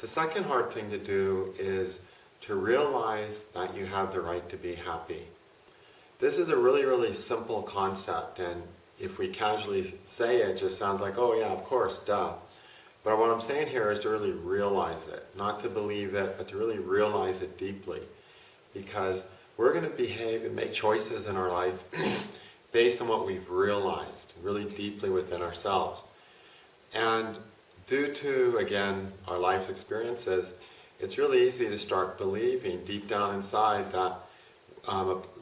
The second hard thing to do is to realize that you have the right to be happy. This is a really, really simple concept, and if we casually say it, it just sounds like, oh yeah, of course, duh. But what I'm saying here is to really realize it, not to believe it, but to really realize it deeply. Because we're going to behave and make choices in our life based on what we've realized really deeply within ourselves. And due to, again, our life's experiences, it's really easy to start believing deep down inside that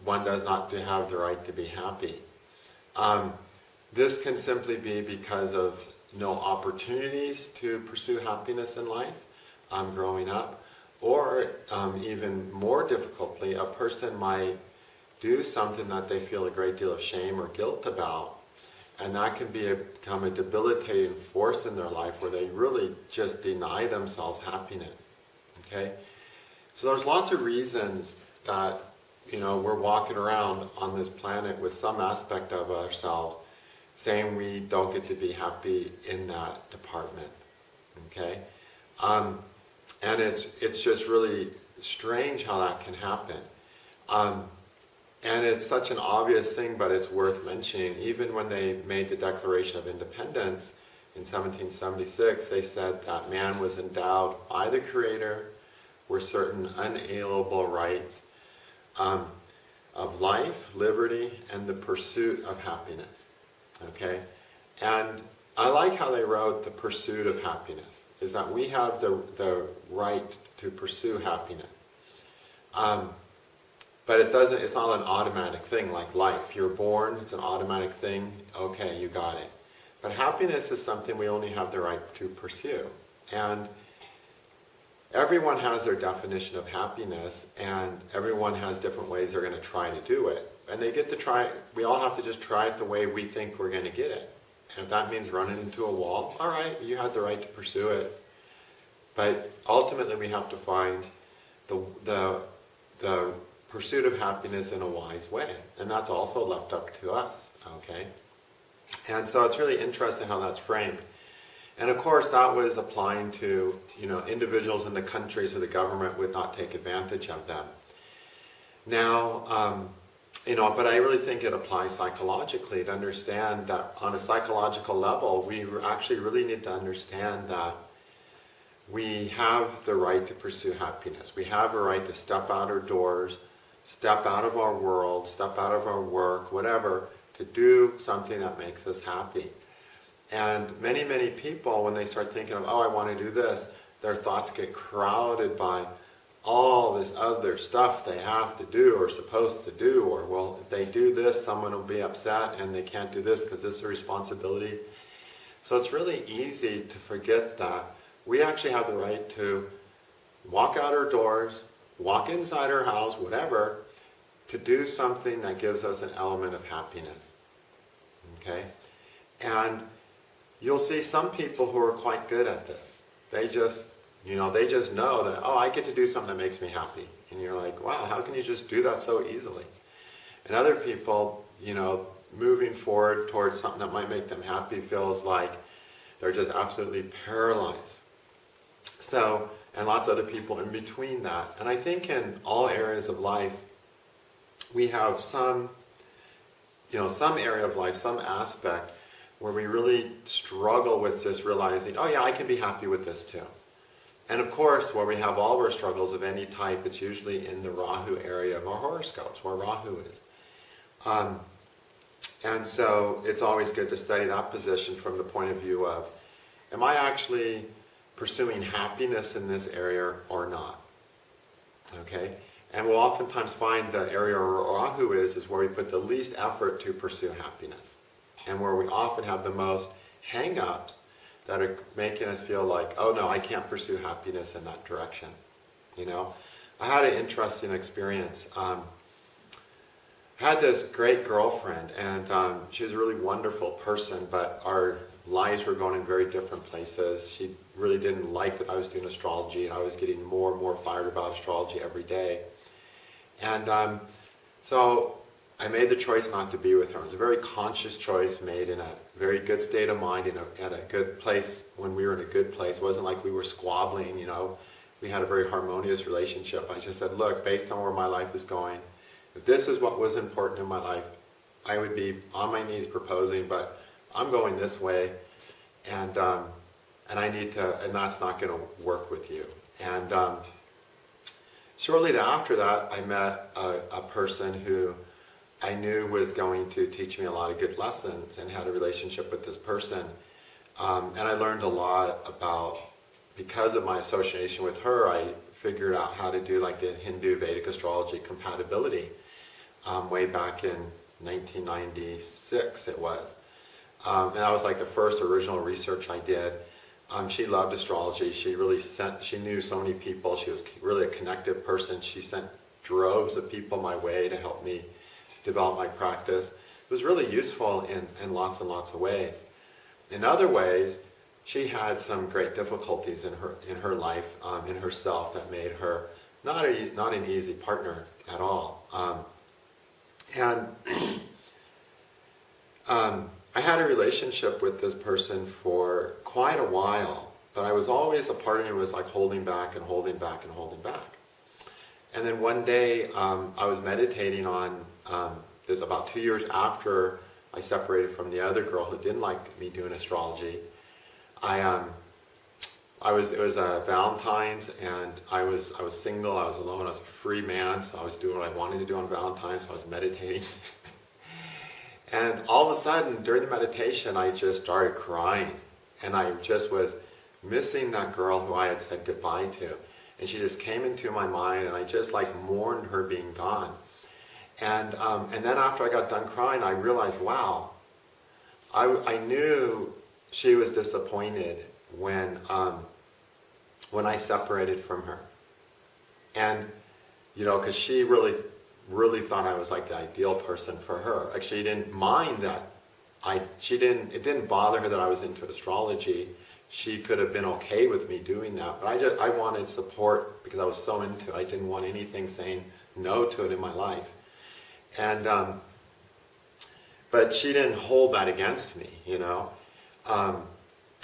one does not have the right to be happy. This can simply be because of no opportunities to pursue happiness in life growing up, or even more difficultly, a person might do something that they feel a great deal of shame or guilt about, and that can become a debilitating force in their life where they really just deny themselves happiness. Okay? So there's lots of reasons that we're walking around on this planet with some aspect of ourselves saying we don't get to be happy in that department. Okay? And it's just really strange how that can happen. And it's such an obvious thing, but it's worth mentioning. Even when they made the Declaration of Independence in 1776, they said that man was endowed by the Creator with certain unalienable rights of life, liberty, and the pursuit of happiness. Okay? And I like how they wrote the pursuit of happiness, is that we have the right to pursue happiness. But it's not an automatic thing like life. You're born, it's an automatic thing, okay, you got it. But happiness is something we only have the right to pursue. And everyone has their definition of happiness, and everyone has different ways they're going to try to do it. And they get to try, we all have to just try it the way we think we're going to get it. And if that means running into a wall, all right, you had the right to pursue it. But ultimately we have to find the pursuit of happiness in a wise way. And that's also left up to us, okay? And so it's really interesting how that's framed. And of course that was applying to, individuals in the country so the government would not take advantage of them. Now, but I really think it applies psychologically to understand that on a psychological level, we actually really need to understand that we have the right to pursue happiness. We have a right to step out our doors, step out of our world, step out of our work, whatever, to do something that makes us happy. And many, many people, when they start thinking of, I want to do this, their thoughts get crowded by all this other stuff they have to do or supposed to do, or, well, if they do this, someone will be upset and they can't do this because this is a responsibility. So it's really easy to forget that we actually have the right to walk out our doors, walk inside our house, whatever, to do something that gives us an element of happiness. Okay? And you'll see some people who are quite good at this. They just know that, I get to do something that makes me happy. And you're like, wow, how can you just do that so easily? And other people, moving forward towards something that might make them happy feels like they're just absolutely paralyzed. So, and lots of other people in between that. And I think in all areas of life, we have some area of life, some aspect where we really struggle with just realizing, I can be happy with this too. And of course, where we have all of our struggles of any type, it's usually in the Rahu area of our horoscopes, where Rahu is. And so it's always good to study that position from the point of view of, am I actually pursuing happiness in this area or not? Okay? And we'll oftentimes find the area where Rahu is where we put the least effort to pursue happiness. And where we often have the most hang-ups that are making us feel like, no, I can't pursue happiness in that direction. I had an interesting experience. I had this great girlfriend, and she was a really wonderful person, but our lives were going in very different places. She really didn't like that I was doing astrology, and I was getting more and more fired about astrology every day. And so I made the choice not to be with her. It was a very conscious choice made in a very good state of mind, at a good place, when we were in a good place. It wasn't like we were squabbling, you know. We had a very harmonious relationship. I just said, look, based on where my life is going, if this is what was important in my life, I would be on my knees proposing, but I'm going this way, and I need to, and that's not going to work with you. And shortly after that, I met a person who I knew was going to teach me a lot of good lessons, and had a relationship with this person. And I learned a lot about, because of my association with her, I figured out how to do like the Hindu Vedic astrology compatibility way back in 1996 it was. And that was like the first original research I did. She loved astrology. She knew so many people. She was really a connective person. She sent droves of people my way to help me develop my practice. It was really useful in lots and lots of ways. In other ways, she had some great difficulties in her life, in herself, that made her not an easy partner at all. I had a relationship with this person for quite a while, but I was always, a part of me was like holding back and holding back and holding back. And then one day I was meditating on this about 2 years after I separated from the other girl who didn't like me doing astrology. It was Valentine's, and I was single, I was alone, I was a free man, so I was doing what I wanted to do on Valentine's, so I was meditating. And all of a sudden, during the meditation, I just started crying, and I just was missing that girl who I had said goodbye to. And she just came into my mind, and I just like mourned her being gone. And then after I got done crying, I realized, wow, I knew she was disappointed when I separated from her. And, you know, because she really thought I was like the ideal person for her. Like, she didn't mind that. It didn't bother her that I was into astrology. She could have been okay with me doing that. But I wanted support because I was so into it. I didn't want anything saying no to it in my life. And, but she didn't hold that against me, you know. I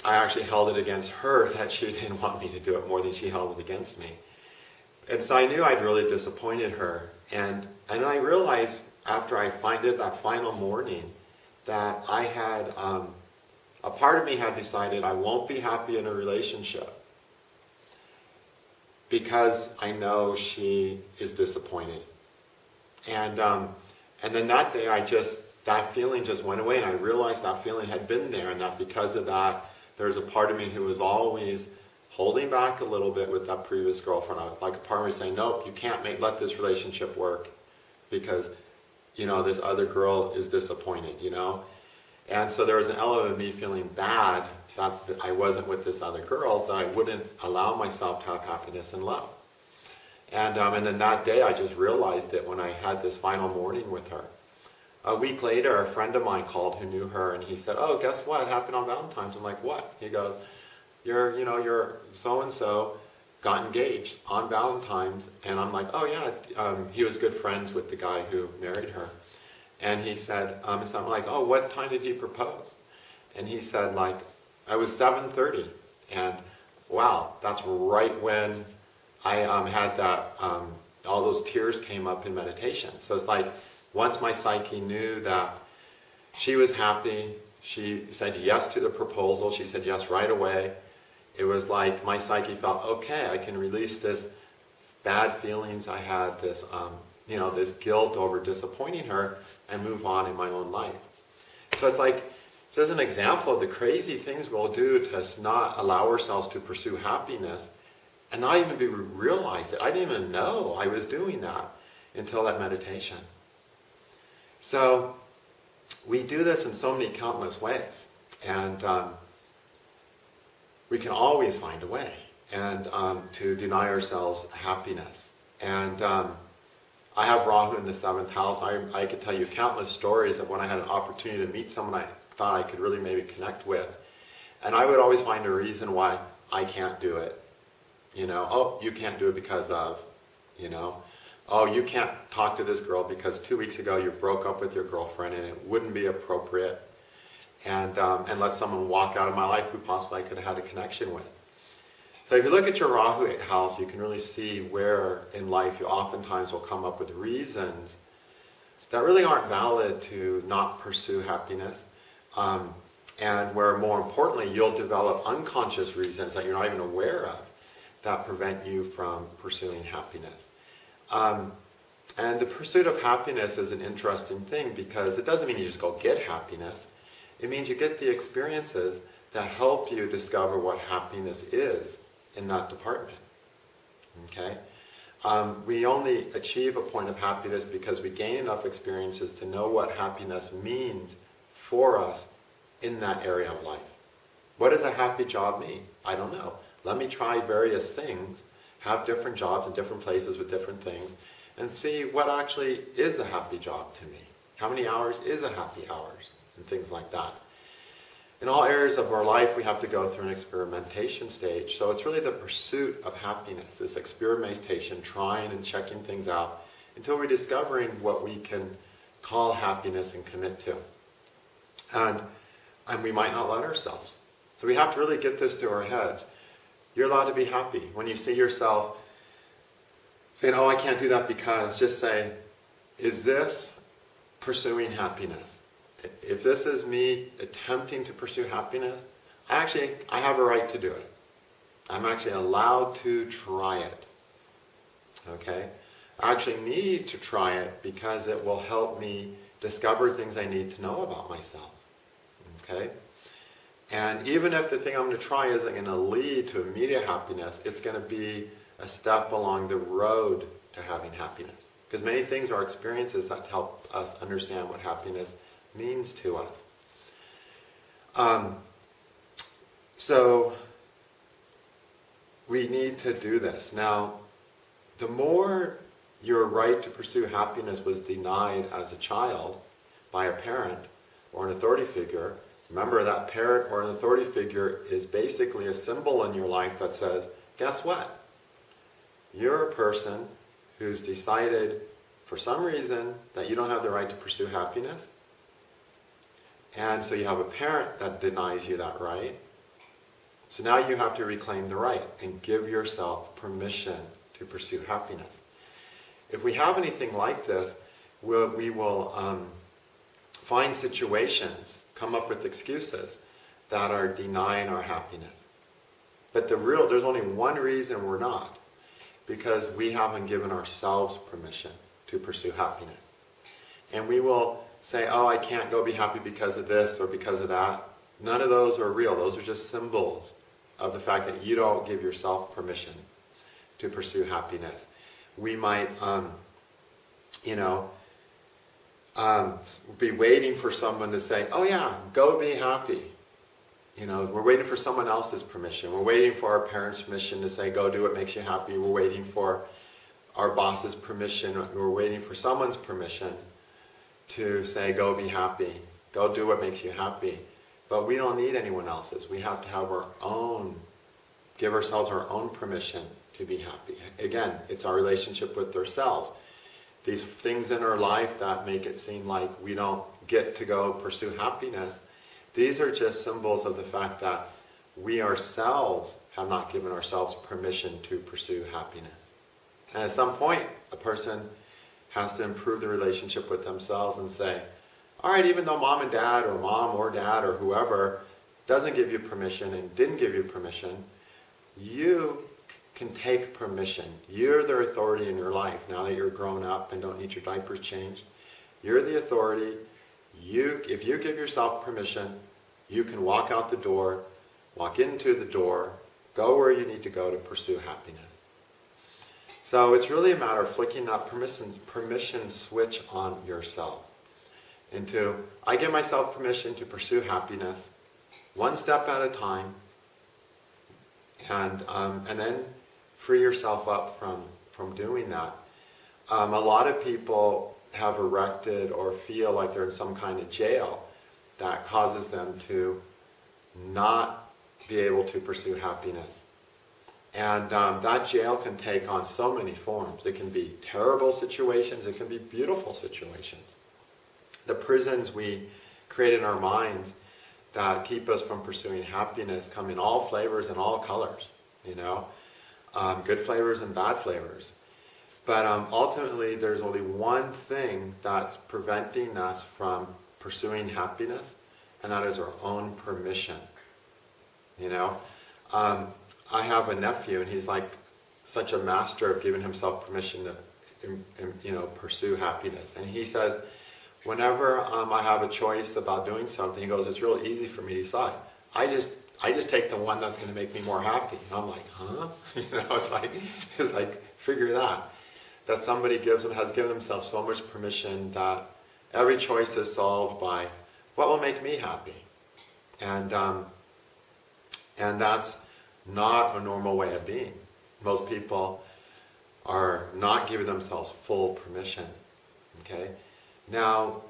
actually held it against her that she didn't want me to do it more than she held it against me. And so I knew I'd really disappointed her. And then I realized after I did that final morning that I had, a part of me had decided I won't be happy in a relationship because I know she is disappointed. And then that day that feeling just went away, and I realized that feeling had been there, and that because of that, there was a part of me who was always holding back a little bit with that previous girlfriend. Like a part of me saying, nope, you can't let this relationship work because, you know, this other girl is disappointed, you know? And so there was an element of me feeling bad that I wasn't with this other girl, that I wouldn't allow myself to have happiness and love. And then that day I just realized it when I had this final morning with her. A week later, a friend of mine called who knew her, and he said, oh, guess what happened on Valentine's? I'm like, what? He goes, your so-and-so got engaged on Valentine's. And I'm like, oh yeah, he was good friends with the guy who married her. And he said, I'm like, oh, what time did he propose? And he said, like, I was 7:30. And wow, that's right when I had that, all those tears came up in meditation. So it's like, once my psyche knew that she was happy, she said yes to the proposal, she said yes right away. It was like my psyche felt, okay, I can release this bad feelings I had, this this guilt over disappointing her, and move on in my own life. So it's like, this is an example of the crazy things we'll do to not allow ourselves to pursue happiness and not even realize it. I didn't even know I was doing that until that meditation. So we do this in so many countless ways, and we can always find a way and to deny ourselves happiness. And I have Rahu in the 7th house. I could tell you countless stories of when I had an opportunity to meet someone I thought I could really maybe connect with, and I would always find a reason why I can't do it. You know, oh, you can't do it because of, you know. oh, you can't talk to this girl because 2 weeks ago you broke up with your girlfriend and it wouldn't be appropriate, and let someone walk out of my life who possibly I could have had a connection with. So if you look at your Rahu house, you can really see where in life you oftentimes will come up with reasons that really aren't valid to not pursue happiness, and where more importantly you'll develop unconscious reasons that you're not even aware of that prevent you from pursuing happiness. And the pursuit of happiness is an interesting thing because it doesn't mean you just go get happiness. It means you get the experiences that help you discover what happiness is in that department. Okay? We only achieve a point of happiness because we gain enough experiences to know what happiness means for us in that area of life. What does a happy job mean? I don't know. Let me try various things, have different jobs in different places with different things, and see what actually is a happy job to me. How many hours is a happy hours? And things like that. In all areas of our life, we have to go through an experimentation stage. So it's really the pursuit of happiness, this experimentation, trying and checking things out until we're discovering what we can call happiness and commit to. And we might not let ourselves. So we have to really get this to our heads. You're allowed to be happy. When you see yourself saying, oh, I can't do that because, just say, is this pursuing happiness? If this is me attempting to pursue happiness, I have a right to do it. I'm actually allowed to try it. Okay? I actually need to try it because it will help me discover things I need to know about myself. Okay? And even if the thing I'm going to try isn't going to lead to immediate happiness, it's going to be a step along the road to having happiness. Because many things are experiences that help us understand what happiness means to us. So we need to do this. Now, the more your right to pursue happiness was denied as a child by a parent or an authority figure, remember that parent or an authority figure is basically a symbol in your life that says, guess what? You're a person who's decided for some reason that you don't have the right to pursue happiness. And so you have a parent that denies you that right. So now you have to reclaim the right and give yourself permission to pursue happiness. If we have anything like this, we will find situations, come up with excuses that are denying our happiness. But there's only one reason we're not, because we haven't given ourselves permission to pursue happiness. And we will say, oh, I can't go be happy because of this or because of that. None of those are real. Those are just symbols of the fact that you don't give yourself permission to pursue happiness. We might, be waiting for someone to say, oh yeah, go be happy. We're waiting for someone else's permission. We're waiting for our parents' permission to say, go do what makes you happy. We're waiting for our boss's permission. We're waiting for someone's permission to say, go be happy. Go do what makes you happy. But we don't need anyone else's. We have to have give ourselves our own permission to be happy. Again, it's our relationship with ourselves. These things in our life that make it seem like we don't get to go pursue happiness, these are just symbols of the fact that we ourselves have not given ourselves permission to pursue happiness. And at some point, a person has to improve the relationship with themselves and say, all right, even though mom or dad or whoever doesn't give you permission and didn't give you permission, you can take permission. You're the authority in your life now that you're grown up and don't need your diapers changed. You're the authority. If you give yourself permission, you can walk out the door, walk into the door, go where you need to go to pursue happiness. So it's really a matter of flicking that permission switch on yourself. I give myself permission to pursue happiness, one step at a time, and then free yourself up from doing that. A lot of people have erected or feel like they're in some kind of jail that causes them to not be able to pursue happiness. And that jail can take on so many forms. It can be terrible situations, it can be beautiful situations. The prisons we create in our minds that keep us from pursuing happiness come in all flavors and all colors, good flavors and bad flavors. But ultimately, there's only one thing that's preventing us from pursuing happiness, and that is our own permission. I have a nephew, and he's like such a master of giving himself permission to, pursue happiness. And he says, whenever I have a choice about doing something, he goes, it's real easy for me to decide. I just take the one that's going to make me more happy. And I'm like, huh? It's like, figure that somebody has given themselves so much permission that every choice is solved by what will make me happy. And that's not a normal way of being. Most people are not giving themselves full permission. Okay? Now,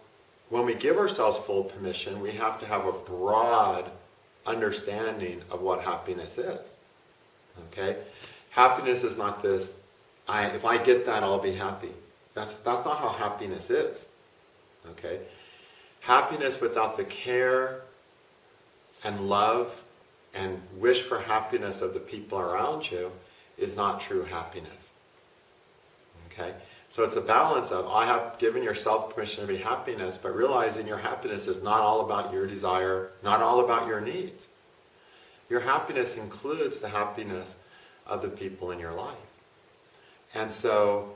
when we give ourselves full permission, we have to have a broad understanding of what happiness is. Okay? Happiness is not this, if I get that, I'll be happy. That's not how happiness is. Okay? Happiness without the care and love and wish for happiness of the people around you is not true happiness. Okay? So it's a balance of, I have given yourself permission to be happiness, but realizing your happiness is not all about your desire, not all about your needs. Your happiness includes the happiness of the people in your life. And so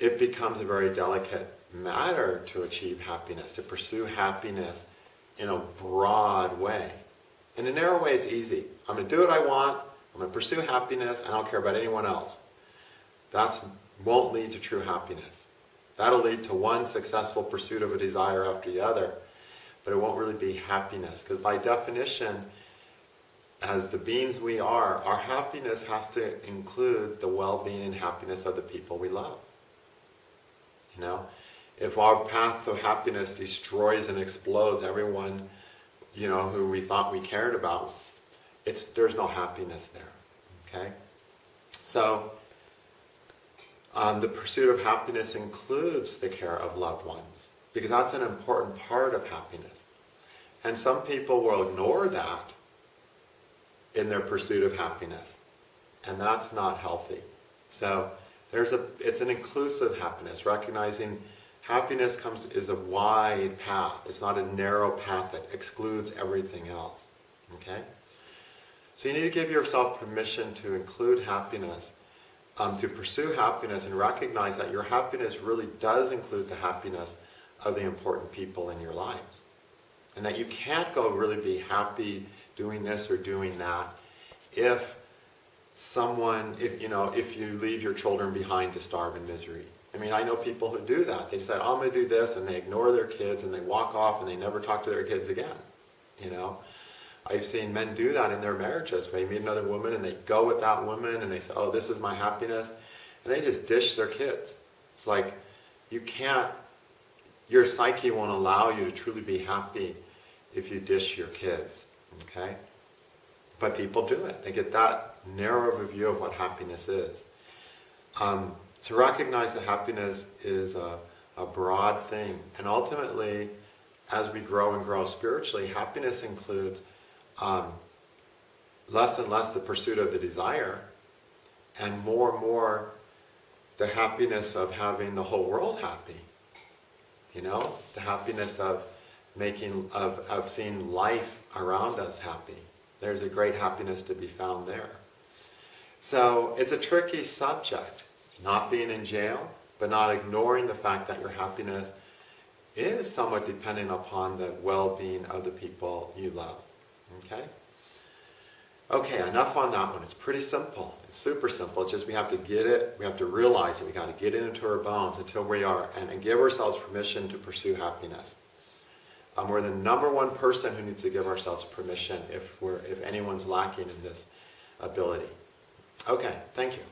it becomes a very delicate matter to achieve happiness, to pursue happiness in a broad way. In a narrow way, it's easy. I'm going to do what I want, I'm going to pursue happiness, and I don't care about anyone else. That won't lead to true happiness. That'll lead to one successful pursuit of a desire after the other, but it won't really be happiness. Because by definition, as the beings we are, our happiness has to include the well-being and happiness of the people we love. If our path to happiness destroys and explodes everyone, who we thought we cared about, there's no happiness there. Okay? So, the pursuit of happiness includes the care of loved ones, because that's an important part of happiness. And some people will ignore that in their pursuit of happiness, and that's not healthy. So it's an inclusive happiness, recognizing happiness is a wide path. It's not a narrow path that excludes everything else. Okay? So you need to give yourself permission to include happiness, to pursue happiness, and recognize that your happiness really does include the happiness of the important people in your lives. And that you can't go really be happy doing this or doing that if you leave your children behind to starve in misery. I know people who do that. They decide, I'm going to do this, and they ignore their kids, and they walk off, and they never talk to their kids again. I've seen men do that in their marriages. They meet another woman, and they go with that woman, and they say, oh, this is my happiness. And they just dish their kids. It's like, your psyche won't allow you to truly be happy if you dish your kids. Okay? But people do it. They get that narrow of a view of what happiness is. To recognize that happiness is a broad thing. And ultimately, as we grow and grow spiritually, happiness includes less and less the pursuit of the desire, and more the happiness of having the whole world happy. The happiness of seeing life around us happy. There's a great happiness to be found there. So it's a tricky subject, not being in jail, but not ignoring the fact that your happiness is somewhat dependent upon the well-being of the people you love. Okay? Okay, enough on that one. It's pretty simple. It's super simple. It's just we have to get it, we have to realize it, we got to get it into our bones until we are, and give ourselves permission to pursue happiness. We're the number one person who needs to give ourselves permission if anyone's lacking in this ability. Okay, thank you.